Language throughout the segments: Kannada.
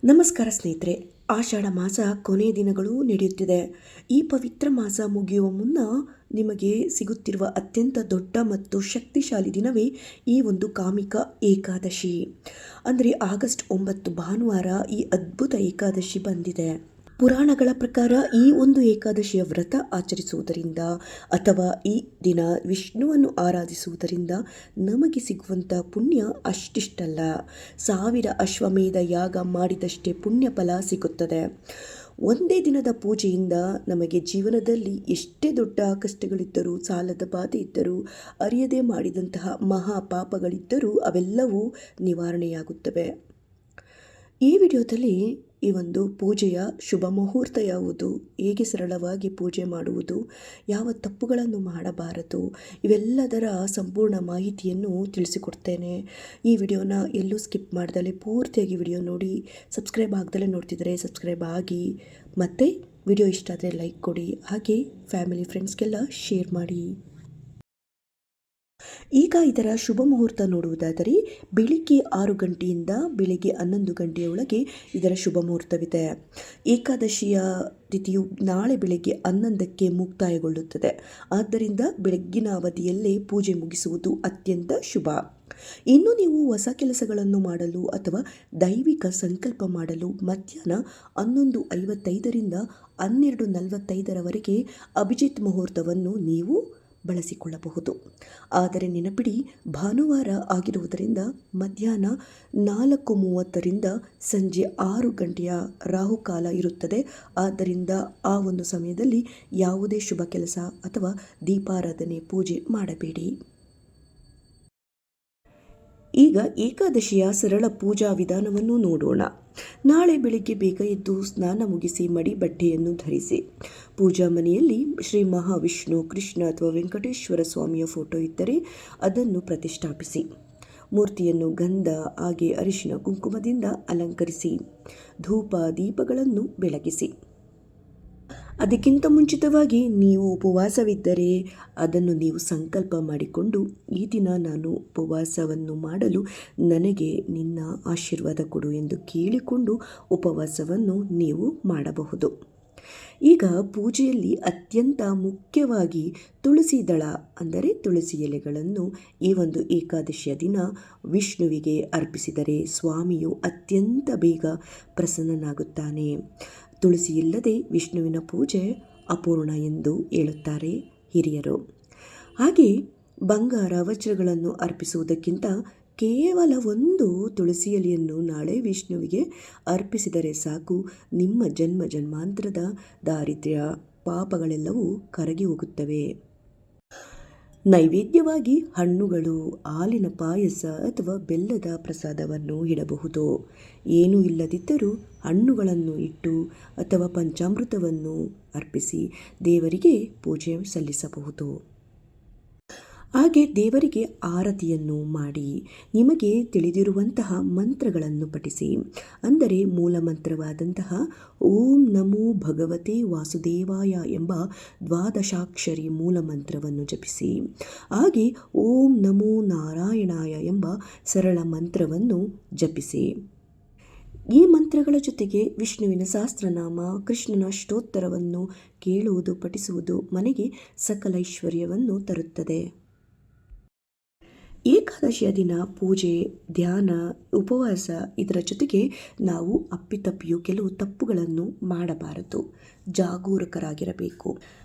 ನಮಸ್ಕಾರ ಸ್ನೇಹಿತರೆ, ಆಷಾಢ ಮಾಸ ಕೊನೆಯ ದಿನಗಳು ನಡೆಯುತ್ತಿದೆ. ಈ ಪವಿತ್ರ ಮಾಸ ಮುಗಿಯುವ ಮುನ್ನ ನಿಮಗೆ ಸಿಗುತ್ತಿರುವ ಅತ್ಯಂತ ದೊಡ್ಡ ಮತ್ತು ಶಕ್ತಿಶಾಲಿ ದಿನವೇ ಈ ಒಂದು ಕಾಮಿಕ ಏಕಾದಶಿ. ಅಂದರೆ ಆಗಸ್ಟ್ 9 ಭಾನುವಾರ ಈ ಅದ್ಭುತ ಏಕಾದಶಿ ಬಂದಿದೆ. ಪುರಾಣಗಳ ಪ್ರಕಾರ ಈ ಒಂದು ಏಕಾದಶಿಯ ವ್ರತ ಆಚರಿಸುವುದರಿಂದ ಅಥವಾ ಈ ದಿನ ವಿಷ್ಣುವನ್ನು ಆರಾಧಿಸುವುದರಿಂದ ನಮಗೆ ಸಿಗುವಂಥ ಪುಣ್ಯ ಅಷ್ಟಿಷ್ಟಲ್ಲ, 1000 ಅಶ್ವಮೇಧ ಯಾಗ ಮಾಡಿದಷ್ಟೇ ಪುಣ್ಯ ಫಲ ಸಿಗುತ್ತದೆ. ಒಂದೇ ದಿನದ ಪೂಜೆಯಿಂದ ನಮಗೆ ಜೀವನದಲ್ಲಿ ಎಷ್ಟೇ ದೊಡ್ಡ ಕಷ್ಟಗಳಿದ್ದರೂ, ಸಾಲದ ಬಾಧೆ ಇದ್ದರೂ, ಅರಿಯದೇ ಮಾಡಿದಂತಹ ಮಹಾ ಪಾಪಗಳಿದ್ದರೂ ಅವೆಲ್ಲವೂ ನಿವಾರಣೆಯಾಗುತ್ತವೆ. ಈ ವಿಡಿಯೋದಲ್ಲಿ ಈ ಒಂದು ಪೂಜೆಯ ಶುಭ ಮುಹೂರ್ತ ಯಾವುದು, ಹೇಗೆ ಸರಳವಾಗಿ ಪೂಜೆ ಮಾಡುವುದು, ಯಾವ ತಪ್ಪುಗಳನ್ನು ಮಾಡಬಾರದು, ಇವೆಲ್ಲದರ ಸಂಪೂರ್ಣ ಮಾಹಿತಿಯನ್ನು ತಿಳಿಸಿಕೊಡ್ತೇನೆ. ಈ ವಿಡಿಯೋನ ಎಲ್ಲೂ ಸ್ಕಿಪ್ ಮಾಡ್ದಲೇ ಪೂರ್ತಿಯಾಗಿ ವಿಡಿಯೋ ನೋಡಿ. ಸಬ್ಸ್ಕ್ರೈಬ್ ಆಗ್ದಲೇ ನೋಡ್ತಿದ್ರೆ ಸಬ್ಸ್ಕ್ರೈಬ್ ಆಗಿ, ಮತ್ತು ವಿಡಿಯೋ ಇಷ್ಟ ಆದರೆ ಲೈಕ್ ಕೊಡಿ, ಹಾಗೆ ಫ್ಯಾಮಿಲಿ ಫ್ರೆಂಡ್ಸ್ಗೆಲ್ಲ ಶೇರ್ ಮಾಡಿ. ಈಗ ಇದರ ಶುಭ ಮುಹೂರ್ತ ನೋಡುವುದಾದರೆ ಬೆಳಿಗ್ಗೆ 6 ಗಂಟೆಯಿಂದ ಬೆಳಿಗ್ಗೆ 11 ಗಂಟೆಯೊಳಗೆ ಇದರ ಶುಭ ಮುಹೂರ್ತವಿದೆ. ಏಕಾದಶಿಯ ತಿಥಿಯು ನಾಳೆ ಬೆಳಗ್ಗೆ 11ಕ್ಕೆ ಮುಕ್ತಾಯಗೊಳ್ಳುತ್ತದೆ. ಆದ್ದರಿಂದ ಬೆಳಗ್ಗಿನ ಅವಧಿಯಲ್ಲೇ ಪೂಜೆ ಮುಗಿಸುವುದು ಅತ್ಯಂತ ಶುಭ. ಇನ್ನು ನೀವು ಹೊಸ ಕೆಲಸಗಳನ್ನು ಮಾಡಲು ಅಥವಾ ದೈವಿಕ ಸಂಕಲ್ಪ ಮಾಡಲು ಮಧ್ಯಾಹ್ನ 11:55ರಿಂದ 12:45ರವರೆಗೆ ಅಭಿಜಿತ್ ಮುಹೂರ್ತವನ್ನು ನೀವು ಬಳಸಿಕೊಳ್ಳಬಹುದು. ಆದರೆ ನೆನಪಿಡಿ, ಭಾನುವಾರ ಆಗಿರುವುದರಿಂದ ಮಧ್ಯಾಹ್ನ 4:30ರಿಂದ ಸಂಜೆ 6 ಗಂಟೆಯ ರಾಹುಕಾಲ ಇರುತ್ತದೆ. ಆದ್ದರಿಂದ ಆ ಒಂದು ಸಮಯದಲ್ಲಿ ಯಾವುದೇ ಶುಭ ಕೆಲಸ ಅಥವಾ ದೀಪಾರಾಧನೆ ಪೂಜೆ ಮಾಡಬೇಡಿ. ಈಗ ಏಕಾದಶಿಯ ಸರಳ ಪೂಜಾ ವಿಧಾನವನ್ನು ನೋಡೋಣ. ನಾಳೆ ಬೆಳಿಗ್ಗೆ ಬೇಗ ಎದ್ದು ಸ್ನಾನ ಮುಗಿಸಿ ಮಡಿ ಬಟ್ಟೆಯನ್ನು ಧರಿಸಿ. ಪೂಜಾ ಮನೆಯಲ್ಲಿ ಶ್ರೀ ಮಹಾವಿಷ್ಣು, ಕೃಷ್ಣ ಅಥವಾ ವೆಂಕಟೇಶ್ವರ ಸ್ವಾಮಿಯ ಫೋಟೋ ಇದ್ದರೆ ಅದನ್ನು ಪ್ರತಿಷ್ಠಾಪಿಸಿ. ಮೂರ್ತಿಯನ್ನು ಗಂಧ ಹಾಗೆ ಅರಿಶಿನ ಕುಂಕುಮದಿಂದ ಅಲಂಕರಿಸಿ. ಧೂಪ ದೀಪಗಳನ್ನು ಬೆಳಗಿಸಿ. ಅದಕ್ಕಿಂತ ಮುಂಚಿತವಾಗಿ ನೀವು ಉಪವಾಸವಿದ್ದರೆ ಅದನ್ನು ನೀವು ಸಂಕಲ್ಪ ಮಾಡಿಕೊಂಡು, ಈ ದಿನ ನಾನು ಉಪವಾಸವನ್ನು ಮಾಡಲು ನನಗೆ ನಿನ್ನ ಆಶೀರ್ವಾದ ಕೊಡು ಎಂದು ಕೇಳಿಕೊಂಡು ಉಪವಾಸವನ್ನು ನೀವು ಮಾಡಬಹುದು. ಈಗ ಪೂಜೆಯಲ್ಲಿ ಅತ್ಯಂತ ಮುಖ್ಯವಾಗಿ ತುಳಸಿ ದಳ ಅಂದರೆ ತುಳಸಿ ಎಲೆಗಳನ್ನು ಈ ಒಂದು ಏಕಾದಶಿಯ ದಿನ ವಿಷ್ಣುವಿಗೆ ಅರ್ಪಿಸಿದರೆ ಸ್ವಾಮಿಯು ಅತ್ಯಂತ ಬೇಗ ಪ್ರಸನ್ನನಾಗುತ್ತಾನೆ. ತುಳಸಿ ಇಲ್ಲದೆ ವಿಷ್ಣುವಿನ ಪೂಜೆ ಅಪೂರ್ಣ ಎಂದು ಹೇಳುತ್ತಾರೆ ಹಿರಿಯರು. ಹಾಗೆ ಬಂಗಾರ ವಜ್ರಗಳನ್ನು ಅರ್ಪಿಸುವುದಕ್ಕಿಂತ ಕೇವಲ ಒಂದು ತುಳಸಿ ಎಲೆಯನ್ನು ನಾಳೆ ವಿಷ್ಣುವಿಗೆ ಅರ್ಪಿಸಿದರೆ ಸಾಕು, ನಿಮ್ಮ ಜನ್ಮ ಜನ್ಮಾಂತರದ ದಾರಿದ್ರ್ಯ ಪಾಪಗಳೆಲ್ಲವೂ ಕರಗಿ ಹೋಗುತ್ತವೆ. ನೈವೇದ್ಯವಾಗಿ ಹಣ್ಣುಗಳು, ಹಾಲಿನ ಪಾಯಸ ಅಥವಾ ಬೆಲ್ಲದ ಪ್ರಸಾದವನ್ನು ಇಡಬಹುದು. ಏನೂ ಇಲ್ಲದಿದ್ದರೂ ಹಣ್ಣುಗಳನ್ನು ಇಟ್ಟು ಅಥವಾ ಪಂಚಾಮೃತವನ್ನು ಅರ್ಪಿಸಿ ದೇವರಿಗೆ ಪೂಜೆ ಸಲ್ಲಿಸಬಹುದು. ಹಾಗೆ ದೇವರಿಗೆ ಆರತಿಯನ್ನು ಮಾಡಿ ನಿಮಗೆ ತಿಳಿದಿರುವಂತಹ ಮಂತ್ರಗಳನ್ನು ಪಠಿಸಿ. ಅಂದರೆ ಮೂಲ ಮಂತ್ರವಾದಂತಹ ಓಂ ನಮೋ ಭಗವತೆ ವಾಸುದೇವಾಯ ಎಂಬ 12 ಮೂಲ ಮಂತ್ರವನ್ನು ಜಪಿಸಿ. ಹಾಗೆ ಓಂ ನಮೋ ನಾರಾಯಣಾಯ ಎಂಬ ಸರಳ ಮಂತ್ರವನ್ನು ಜಪಿಸಿ. ಈ ಮಂತ್ರಗಳ ಜೊತೆಗೆ ವಿಷ್ಣುವಿನ ಸಹಸ್ರನಾಮ, ಕೃಷ್ಣನ ಸ್ತೋತ್ರವನ್ನು ಕೇಳುವುದು, ಪಠಿಸುವುದು ಮನೆಗೆ ಸಕಲ ಐಶ್ವರ್ಯವನ್ನು ತರುತ್ತದೆ. ಏಕಾದಶಿಯ ದಿನ ಪೂಜೆ, ಧ್ಯಾನ, ಉಪವಾಸ ಇದರ ಜೊತೆಗೆ ನಾವು ಅಪ್ಪಿತಪ್ಪಿಯೂ ಕೆಲವು ತಪ್ಪುಗಳನ್ನು ಮಾಡಬಾರದು, ಜಾಗರೂಕರಾಗಿರಬೇಕು.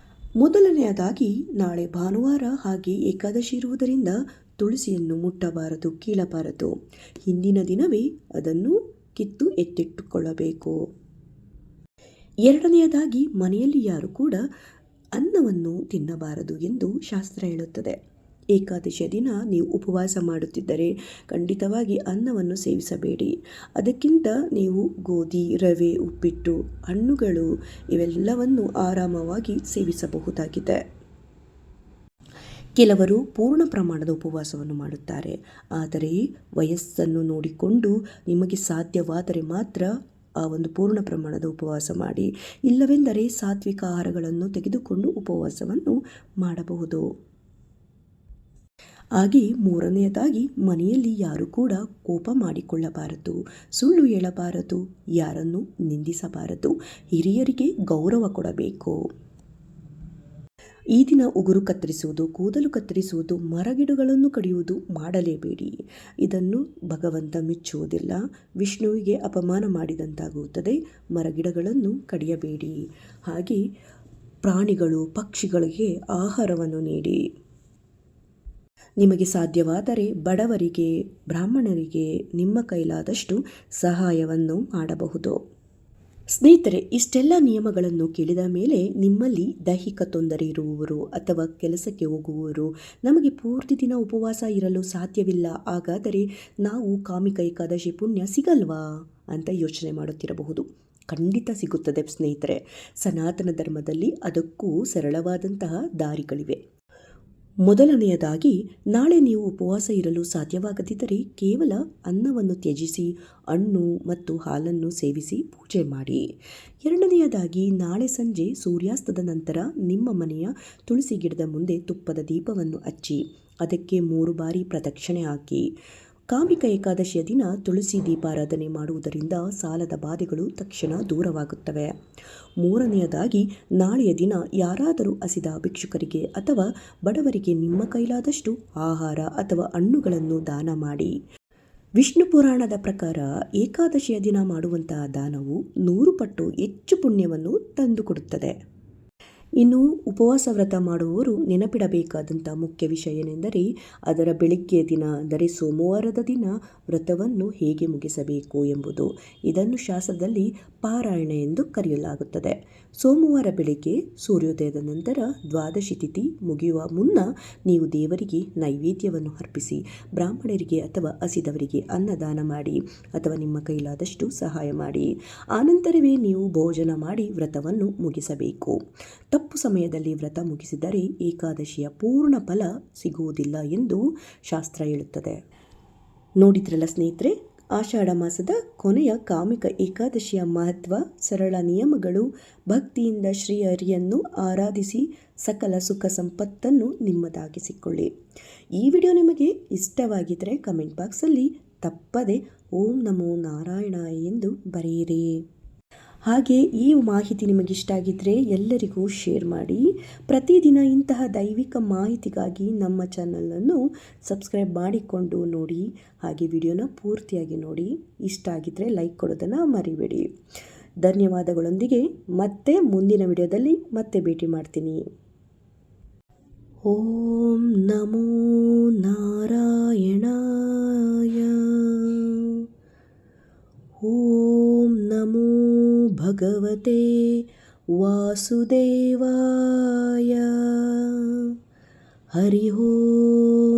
ಮೊದಲನೆಯದಾಗಿ ನಾಳೆ ಭಾನುವಾರ ಹಾಗೆ ಏಕಾದಶಿ ಇರುವುದರಿಂದ ತುಳಸಿಯನ್ನು ಮುಟ್ಟಬಾರದು, ಕೀಳಬಾರದು. ಹಿಂದಿನ ದಿನವೇ ಅದನ್ನು ಕಿತ್ತು ಎತ್ತಿಟ್ಟುಕೊಳ್ಳಬೇಕು. ಎರಡನೆಯದಾಗಿ ಮನೆಯಲ್ಲಿ ಯಾರು ಕೂಡ ಅನ್ನವನ್ನು ತಿನ್ನಬಾರದು ಎಂದು ಶಾಸ್ತ್ರ ಹೇಳುತ್ತದೆ. ಏಕಾದಶಿಯ ದಿನ ನೀವು ಉಪವಾಸ ಮಾಡುತ್ತಿದ್ದರೆ ಖಂಡಿತವಾಗಿ ಅನ್ನವನ್ನು ಸೇವಿಸಬೇಡಿ. ಅದಕ್ಕಿಂತ ನೀವು ಗೋಧಿ, ರವೆ, ಉಪ್ಪಿಟ್ಟು, ಹಣ್ಣುಗಳು ಇವೆಲ್ಲವನ್ನು ಆರಾಮವಾಗಿ ಸೇವಿಸಬಹುದಾಗಿದೆ. ಕೆಲವರು ಪೂರ್ಣ ಪ್ರಮಾಣದ ಉಪವಾಸವನ್ನು ಮಾಡುತ್ತಾರೆ. ಆದರೆ ವಯಸ್ಸನ್ನು ನೋಡಿಕೊಂಡು ನಿಮಗೆ ಸಾಧ್ಯವಾದರೆ ಮಾತ್ರ ಆ ಒಂದು ಪೂರ್ಣ ಪ್ರಮಾಣದ ಉಪವಾಸ ಮಾಡಿ. ಇಲ್ಲವೆಂದರೆ ಸಾತ್ವಿಕ ಆಹಾರಗಳನ್ನು ತೆಗೆದುಕೊಂಡು ಉಪವಾಸವನ್ನು ಮಾಡಬಹುದು. ಹಾಗೆ ಮೂರನೆಯದಾಗಿ ಮನೆಯಲ್ಲಿ ಯಾರು ಕೂಡ ಕೋಪ ಮಾಡಿಕೊಳ್ಳಬಾರದು, ಸುಳ್ಳು ಹೇಳಬಾರದು, ಯಾರನ್ನು ನಿಂದಿಸಬಾರದು, ಹಿರಿಯರಿಗೆ ಗೌರವ ಕೊಡಬೇಕು. ಈ ದಿನ ಉಗುರು ಕತ್ತರಿಸುವುದು, ಕೂದಲು ಕತ್ತರಿಸುವುದು, ಮರಗಿಡಗಳನ್ನು ಕಡಿಯುವುದು ಮಾಡಲೇಬೇಡಿ. ಇದನ್ನು ಭಗವಂತ ಮೆಚ್ಚುವುದಿಲ್ಲ, ವಿಷ್ಣುವಿಗೆ ಅಪಮಾನ ಮಾಡಿದಂತಾಗುತ್ತದೆ. ಮರಗಿಡಗಳನ್ನು ಕಡಿಯಬೇಡಿ. ಹಾಗೆ ಪ್ರಾಣಿಗಳು, ಪಕ್ಷಿಗಳಿಗೆ ಆಹಾರವನ್ನು ನೀಡಿ. ನಿಮಗೆ ಸಾಧ್ಯವಾದರೆ ಬಡವರಿಗೆ, ಬ್ರಾಹ್ಮಣರಿಗೆ ನಿಮ್ಮ ಕೈಲಾದಷ್ಟು ಸಹಾಯವನ್ನು ಮಾಡಬಹುದು. ಸ್ನೇಹಿತರೆ, ಇಷ್ಟೆಲ್ಲ ನಿಯಮಗಳನ್ನು ಕೇಳಿದ ಮೇಲೆ ನಿಮ್ಮಲ್ಲಿ ದೈಹಿಕ ತೊಂದರೆ ಇರುವವರು ಅಥವಾ ಕೆಲಸಕ್ಕೆ ಹೋಗುವವರು, ನಮಗೆ ಪೂರ್ತಿ ದಿನ ಉಪವಾಸ ಇರಲು ಸಾಧ್ಯವಿಲ್ಲ, ಹಾಗಾದರೆ ನಾವು ಕಾಮಿಕ ಏಕಾದಶಿ ಪುಣ್ಯ ಸಿಗಲ್ವಾ ಅಂತ ಯೋಚನೆ ಮಾಡುತ್ತಿರಬಹುದು. ಖಂಡಿತ ಸಿಗುತ್ತದೆ ಸ್ನೇಹಿತರೆ. ಸನಾತನ ಧರ್ಮದಲ್ಲಿ ಅದಕ್ಕೂ ಸರಳವಾದಂತಹ ದಾರಿಗಳಿವೆ. ಮೊದಲನೆಯದಾಗಿ, ನಾಳೆ ನೀವು ಉಪವಾಸ ಇರಲು ಸಾಧ್ಯವಾಗದಿದ್ದರೆ ಕೇವಲ ಅನ್ನವನ್ನು ತ್ಯಜಿಸಿ ಹಣ್ಣು ಮತ್ತು ಹಾಲನ್ನು ಸೇವಿಸಿ ಪೂಜೆ ಮಾಡಿ. ಎರಡನೆಯದಾಗಿ, ನಾಳೆ ಸಂಜೆ ಸೂರ್ಯಾಸ್ತದ ನಂತರ ನಿಮ್ಮ ಮನೆಯ ತುಳಸಿ ಗಿಡದ ಮುಂದೆ ತುಪ್ಪದ ದೀಪವನ್ನು ಹಚ್ಚಿ ಅದಕ್ಕೆ 3 ಬಾರಿ ಪ್ರದಕ್ಷಿಣೆ ಹಾಕಿ. ಕಾಮಿಕ ಏಕಾದಶಿಯ ದಿನ ತುಳಸಿ ದೀಪಾರಾಧನೆ ಮಾಡುವುದರಿಂದ ಸಾಲದ ಬಾಧೆಗಳು ತಕ್ಷಣ ದೂರವಾಗುತ್ತವೆ. ಮೂರನೆಯದಾಗಿ, ನಾಳೆಯ ದಿನ ಯಾರಾದರೂ ಹಸಿದ ಭಿಕ್ಷುಕರಿಗೆ ಅಥವಾ ಬಡವರಿಗೆ ನಿಮ್ಮ ಕೈಲಾದಷ್ಟು ಆಹಾರ ಅಥವಾ ಹಣ್ಣುಗಳನ್ನು ದಾನ ಮಾಡಿ. ವಿಷ್ಣು ಪುರಾಣದ ಪ್ರಕಾರ ಏಕಾದಶಿಯ ದಿನ ಮಾಡುವಂತಹ ದಾನವು 100 ಪಟ್ಟು ಹೆಚ್ಚು ಪುಣ್ಯವನ್ನು ತಂದುಕೊಡುತ್ತದೆ. ಇನ್ನು ಉಪವಾಸ ವ್ರತ ಮಾಡುವವರು ನೆನಪಿಡಬೇಕಾದಂಥ ಮುಖ್ಯ ವಿಷಯ ಏನೆಂದರೆ, ಅದರ ಬೆಳಗ್ಗೆಯ ದಿನ ಅಂದರೆ ಸೋಮವಾರದ ದಿನ ವ್ರತವನ್ನು ಹೇಗೆ ಮುಗಿಸಬೇಕು ಎಂಬುದು. ಇದನ್ನು ಶಾಸ್ತ್ರದಲ್ಲಿ ಪಾರಾಯಣ ಎಂದು ಕರೆಯಲಾಗುತ್ತದೆ. ಸೋಮವಾರ ಬೆಳಗ್ಗೆ ಸೂರ್ಯೋದಯದ ನಂತರ ದ್ವಾದಶಿ ತಿಥಿ ಮುಗಿಯುವ ಮುನ್ನ ನೀವು ದೇವರಿಗೆ ನೈವೇದ್ಯವನ್ನು ಅರ್ಪಿಸಿ ಬ್ರಾಹ್ಮಣರಿಗೆ ಅಥವಾ ಹಸಿದವರಿಗೆ ಅನ್ನದಾನ ಮಾಡಿ ಅಥವಾ ನಿಮ್ಮ ಕೈಲಾದಷ್ಟು ಸಹಾಯ ಮಾಡಿ. ಆನಂತರವೇ ನೀವು ಭೋಜನ ಮಾಡಿ ವ್ರತವನ್ನು ಮುಗಿಸಬೇಕು. ತಪ್ಪು ಸಮಯದಲ್ಲಿ ವ್ರತ ಮುಗಿಸಿದರೆ ಏಕಾದಶಿಯ ಪೂರ್ಣ ಫಲ ಸಿಗುವುದಿಲ್ಲ ಎಂದು ಶಾಸ್ತ್ರ ಹೇಳುತ್ತದೆ. ನೋಡಿದ್ರಲ್ಲ ಸ್ನೇಹಿತರೆ, ಆಷಾಢ ಮಾಸದ ಕೊನೆಯ ಕಾಮಿಕ ಏಕಾದಶಿಯ ಮಹತ್ವ, ಸರಳ ನಿಯಮಗಳು. ಭಕ್ತಿಯಿಂದ ಶ್ರೀಹರಿಯನ್ನು ಆರಾಧಿಸಿ ಸಕಲ ಸುಖ ಸಂಪತ್ತನ್ನು ನಿಮ್ಮದಾಗಿಸಿಕೊಳ್ಳಿ. ಈ ವಿಡಿಯೋ ನಿಮಗೆ ಇಷ್ಟವಾಗಿದ್ದರೆ ಕಮೆಂಟ್ ಬಾಕ್ಸಲ್ಲಿ ತಪ್ಪದೆ ಓಂ ನಮೋ ನಾರಾಯಣಾಯ ಎಂದು ಬರೆಯಿರಿ. ಹಾಗೆ ಈ ಮಾಹಿತಿ ನಿಮಗಿಷ್ಟ ಆಗಿದ್ದರೆ ಎಲ್ಲರಿಗೂ ಶೇರ್ ಮಾಡಿ. ಪ್ರತಿದಿನ ಇಂತಹ ದೈವಿಕ ಮಾಹಿತಿಗಾಗಿ ನಮ್ಮ ಚಾನಲನ್ನು ಸಬ್ಸ್ಕ್ರೈಬ್ ಮಾಡಿಕೊಂಡು ನೋಡಿ. ಹಾಗೆ ವಿಡಿಯೋನ ಪೂರ್ತಿಯಾಗಿ ನೋಡಿ. ಇಷ್ಟ ಆಗಿದ್ದರೆ ಲೈಕ್ ಕೊಡೋದನ್ನು ಮರಿಬೇಡಿ. ಧನ್ಯವಾದಗಳೊಂದಿಗೆ ಮತ್ತೆ ಮುಂದಿನ ವಿಡಿಯೋದಲ್ಲಿ ಮತ್ತೆ ಭೇಟಿ ಮಾಡ್ತೀನಿ. ಓಂ ನಮೋ ನಾರಾಯಣಾಯ. ಓಂ ನಮೋ ಭಗವತೆ ವಾಸುದೇವಾಯ. ಹರಿ ಓಂ.